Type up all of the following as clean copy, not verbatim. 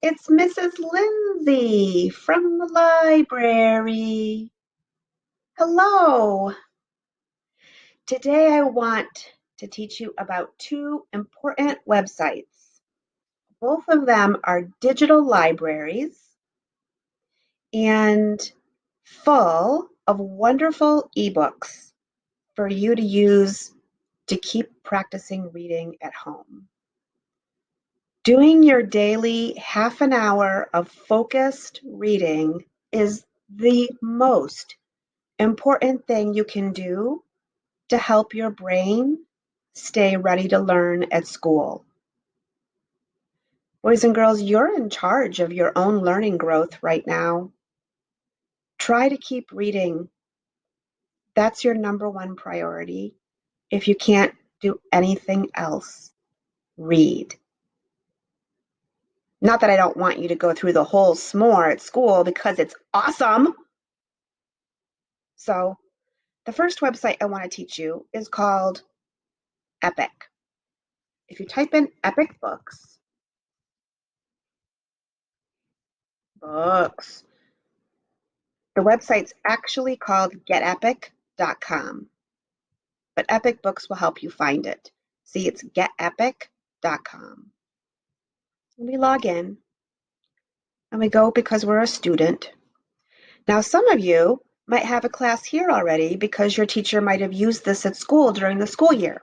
It's Mrs. Lindsay from the library. Hello. Today I want to teach you about two important websites. Both of them are digital libraries and full of wonderful ebooks for you to use to keep practicing reading at home. Doing your daily half an hour of focused reading is the most important thing you can do to help your brain stay ready to learn at school. Boys and girls, you're in charge of your own learning growth right now. Try to keep reading. That's your number one priority. If you can't do anything else, read. Not that I don't want you to go through the whole s'more at school because it's awesome. So, the first website I want to teach you is called Epic. If you type in Epic books, the website's actually called getepic.com, but Epic Books will help you find it. See, it's getepic.com. We log in and we go because we're a student. Now, some of you might have a class here already because your teacher might have used this at school during the school year.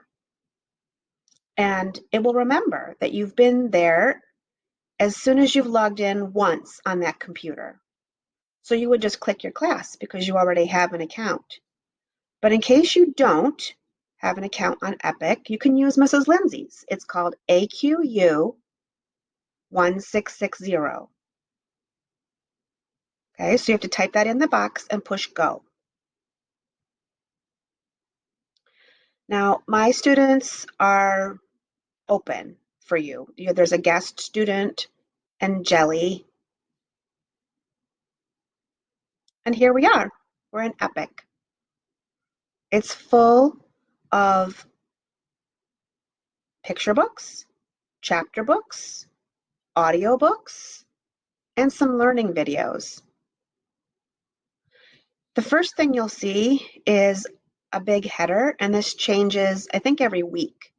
And it will remember that you've been there as soon as you've logged in once on that computer. So you would just click your class because you already have an account. But in case you don't have an account on Epic, you can use Mrs. Lindsay's. It's called AQU 1660. Okay, so you have to type that in the box and push go. Now, my students are open for you. There's a guest student and Jelly. And here we are. We're in Epic. It's full of picture books, chapter books, audio books, and some learning videos. The first thing you'll see is a big header, and this changes, I think, every week.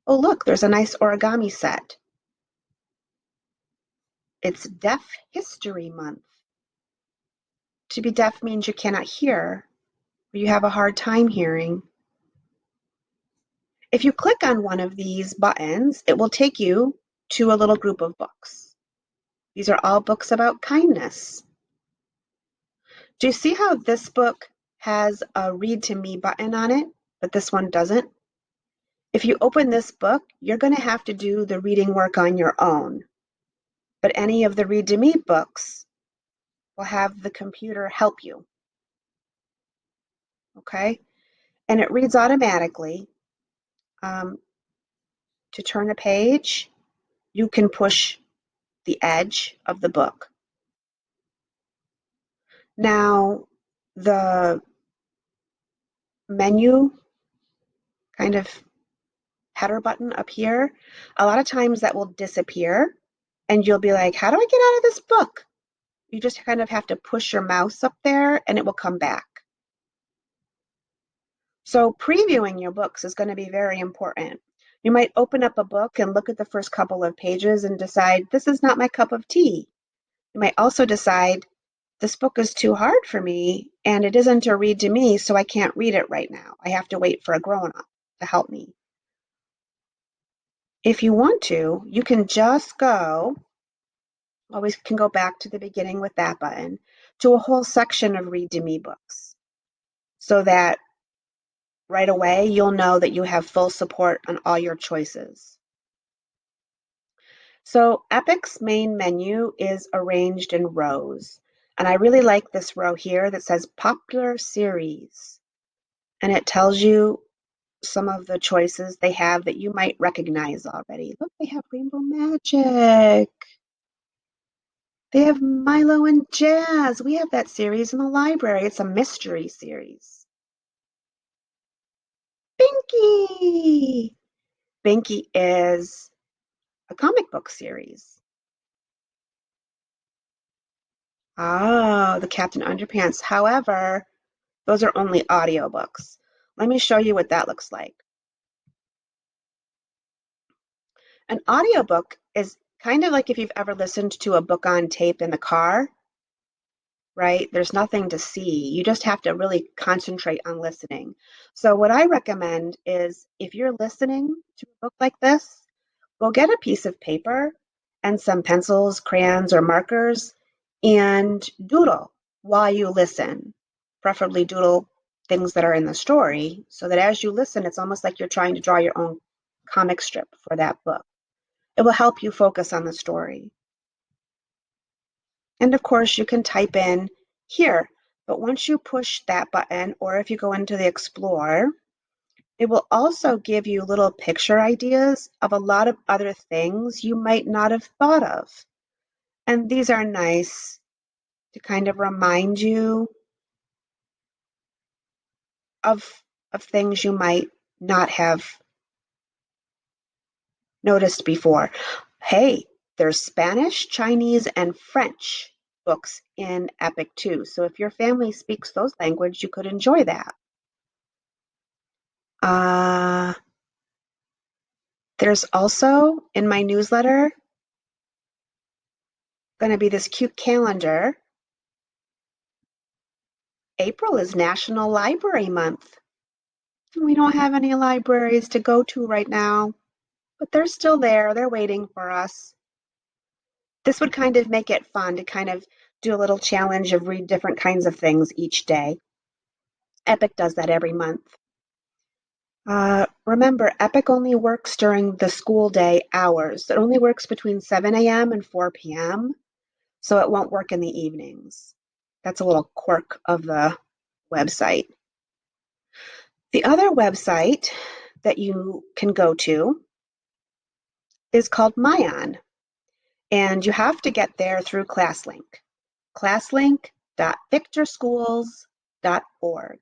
Oh, look, there's a nice origami set. It's Deaf History Month. To be deaf means you cannot hear, or you have a hard time hearing. If you click on one of these buttons, it will take you to a little group of books. These are all books about kindness. Do you see how this book has a Read to Me button on it, but this one doesn't? If you open this book, you're going to have to do the reading work on your own. But any of the Read to Me books will have the computer help you. Okay? And it reads automatically. To turn a page, you can push the edge of the book. Now, the menu kind of header button up here, a lot of times that will disappear and you'll be like, how do I get out of this book? You just kind of have to push your mouse up there and it will come back. So previewing your books is going to be very important. You might open up a book and look at the first couple of pages and decide, this is not my cup of tea. You might also decide, this book is too hard for me and it isn't a read to me, so I can't read it right now. I have to wait for a grown-up to help me. If you want to, you can just go, always can go back to the beginning with that button, to a whole section of read to me books so that right away you'll know that you have full support on all your choices. So Epic's main menu is arranged in rows. And I really like this row here that says Popular Series. And it tells you some of the choices they have that you might recognize already. Look, they have Rainbow Magic. They have Milo and Jazz. We have that series in the library. It's a mystery series. Binky. Binky is a comic book series. Oh, the Captain Underpants. However, those are only audiobooks. Let me show you what that looks like. An audiobook is kind of like if you've ever listened to a book on tape in the car, right? There's nothing to see. You just have to really concentrate on listening. So, what I recommend is if you're listening to a book like this, go get a piece of paper and some pencils, crayons, or markers and doodle while you listen. Preferably doodle things that are in the story so that as you listen, it's almost like you're trying to draw your own comic strip for that book. It will help you focus on the story. And of course, you can type in here, but once you push that button, or if you go into the Explore, it will also give you little picture ideas of a lot of other things you might not have thought of. And these are nice to kind of remind you of, of things you might not have noticed before. Hey, there's Spanish, Chinese, and French books in Epic too. So if your family speaks those languages, you could enjoy that. Uh, there's also in my newsletter going to be this cute calendar. April is National Library Month. We don't have any libraries to go to right now, but they're still there. They're waiting for us. This would kind of make it fun to kind of do a little challenge of read different kinds of things each day. Epic does that every month. Remember, Epic only works during the school day hours. It only works between 7 a.m. and 4 p.m., so it won't work in the evenings. That's a little quirk of the website. The other website that you can go to is called Myon, and you have to get there through ClassLink. classlink.victorschools.org.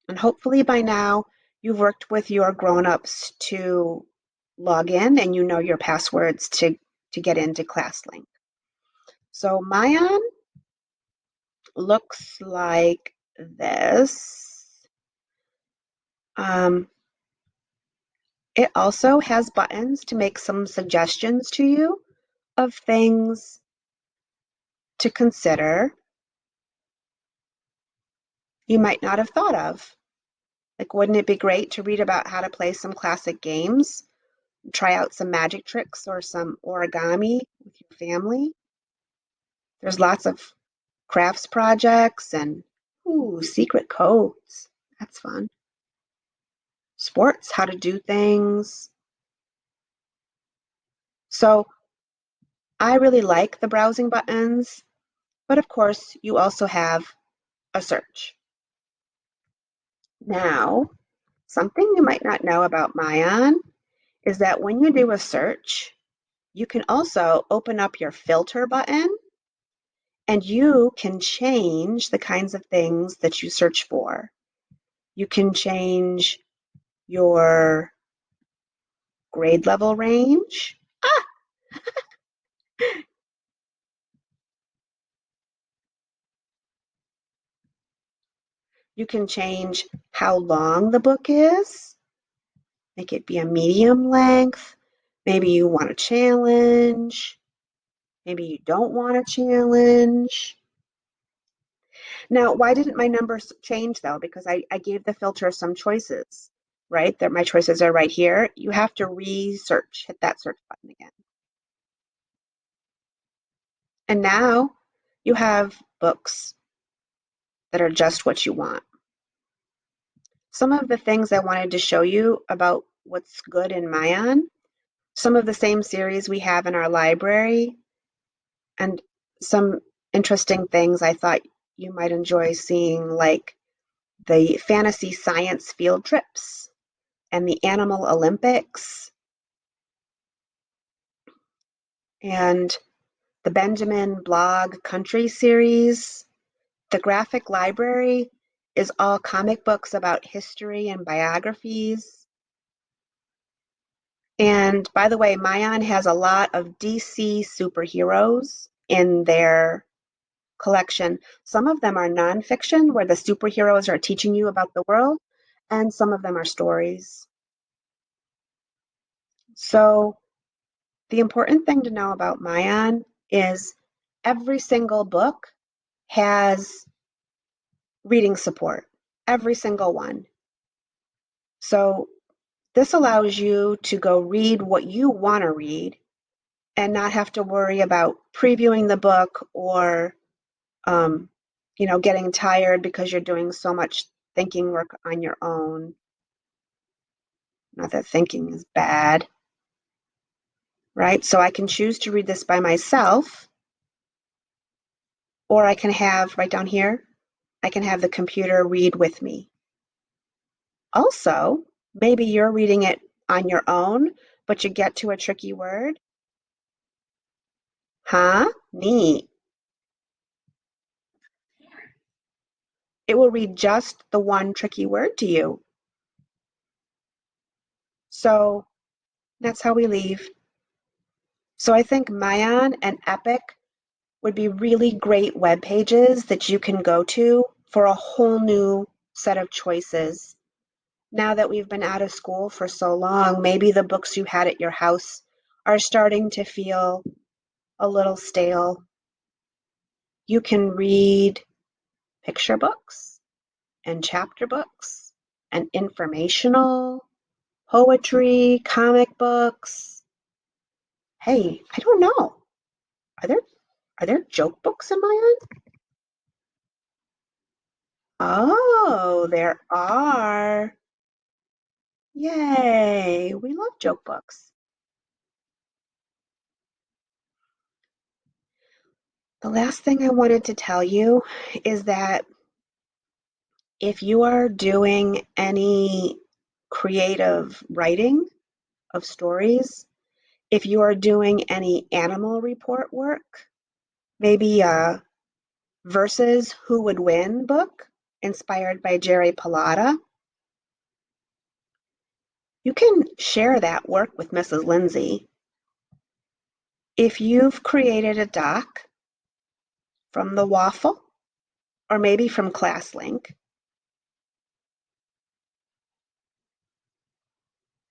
And hopefully by now you've worked with your grown-ups to log in and you know your passwords to get into ClassLink. So Myon looks like this. It also has buttons to make some suggestions to you of things to consider you might not have thought of. Like, wouldn't it be great to read about how to play some classic games, try out some magic tricks or some origami with your family? There's lots of crafts projects and, ooh, secret codes. That's fun. Sports, how to do things. So I really like the browsing buttons, but of course, you also have a search. Now, something you might not know about Myon is that when you do a search, you can also open up your filter button and you can change the kinds of things that you search for. You can change your grade level range. You can change how long the book is, make it be a medium length. Maybe you want a challenge. Maybe you don't want a challenge. Now, why didn't my numbers change though? Because I gave the filter some choices, right? That my choices are right here. You have to research, hit that search button again. And now you have books that are just what you want. Some of the things I wanted to show you about what's good in Myon, some of the same series we have in our library, and some interesting things I thought you might enjoy seeing, like the fantasy science field trips and the animal Olympics and the Benjamin Blog Country series. The graphic library is all comic books about history and biographies. And by the way, Myon has a lot of DC superheroes in their collection. Some of them are nonfiction, where the superheroes are teaching you about the world, and some of them are stories. So the important thing to know about Myon is every single book has reading support, every single one. So this allows you to go read what you want to read and not have to worry about previewing the book or um, getting tired because you're doing so much thinking work on your own. Not that thinking is bad, right? So I can choose to read this by myself, or I can have, right down here, I can have the computer read with me. Also, maybe you're reading it on your own, but you get to a tricky word. Huh? Neat. It will read just the one tricky word to you. So that's how we leave. So I think Myon and Epic would be really great web pages that you can go to for a whole new set of choices. Now that we've been out of school for so long, maybe the books you had at your house are starting to feel a little stale. You can read picture books and chapter books and informational, poetry, comic books. Hey, I don't know. Are there joke books in Myon? Oh, there are. Yay, we love joke books. The last thing I wanted to tell you is that if you are doing any creative writing of stories, if you are doing any animal report work, maybe a versus Who Would Win book inspired by Jerry Pallotta, you can share that work with Mrs. Lindsay. If you've created a doc from the Waffle, or maybe from ClassLink,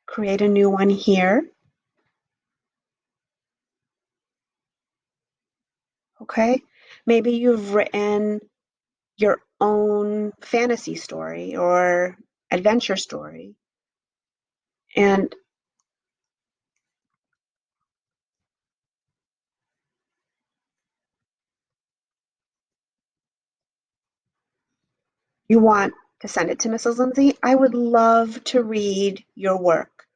create a new one here. Okay, maybe you've written your own fantasy story or adventure story, and you want to send it to Mrs. Lindsay. I would love to read your work,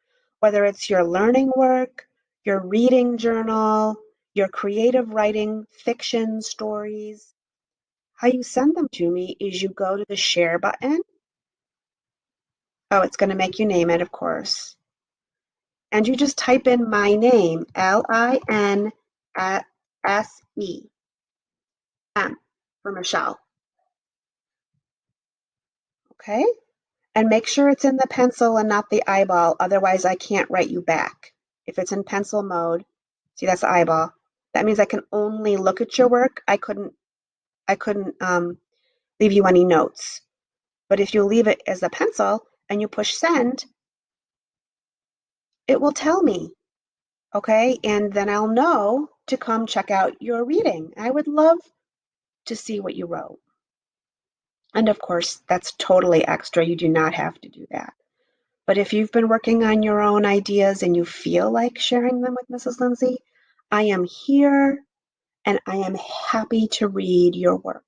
whether it's your learning work, your reading journal, your creative writing, fiction stories. How you send them to me is you go to the share button. Oh, it's going to make you name it, of course. And you just type in my name, Linse, M for Michelle. Okay? And make sure it's in the pencil and not the eyeball. Otherwise, I can't write you back. If it's in pencil mode, see, that's the eyeball. That means I can only look at your work. I couldn't leave you any notes. But if you leave it as a pencil and you push send, it will tell me. Okay? And then I'll know to come check out your reading. I would love to see what you wrote. And of course, that's totally extra. You do not have to do that. But if you've been working on your own ideas and you feel like sharing them with Mrs. Lindsay, I am here and I am happy to read your work.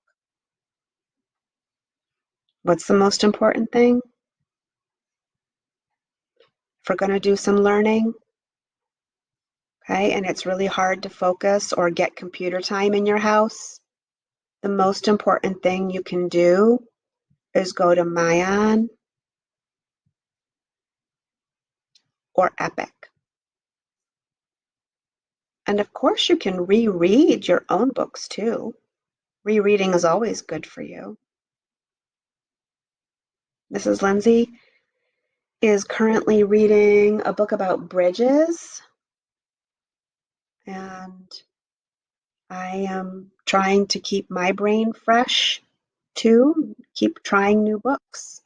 What's the most important thing? If we're going to do some learning, okay, and it's really hard to focus or get computer time in your house, the most important thing you can do is go to Myon or Epic. And of course, you can reread your own books too. Rereading is always good for you. Mrs. Lindsay is currently reading a book about bridges, and I am trying to keep my brain fresh too, keep trying new books.